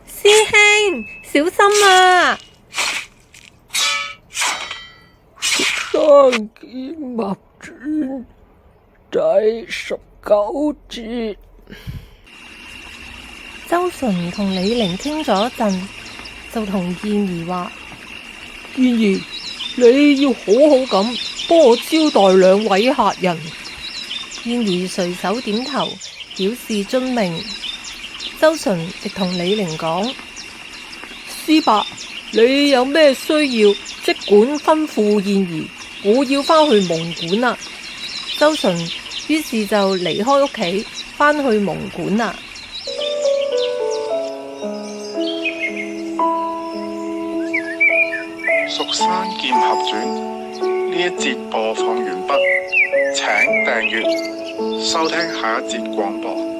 師兄，小心啊！雙劍物傳第19節。周純同李陵傾咗一陣，就同燕兒話：燕兒，你要好好咁幫我招待2位客人。燕兒隨手點頭，表示遵命。周純亦同李陵講：師伯，你有咩需要，即管吩咐燕兒，我要返去蒙館啦。周純於是就離開屋企，返去蒙館啦。《蜀山劍俠傳》呢一節播放完畢，請訂閱收聽下一節廣播。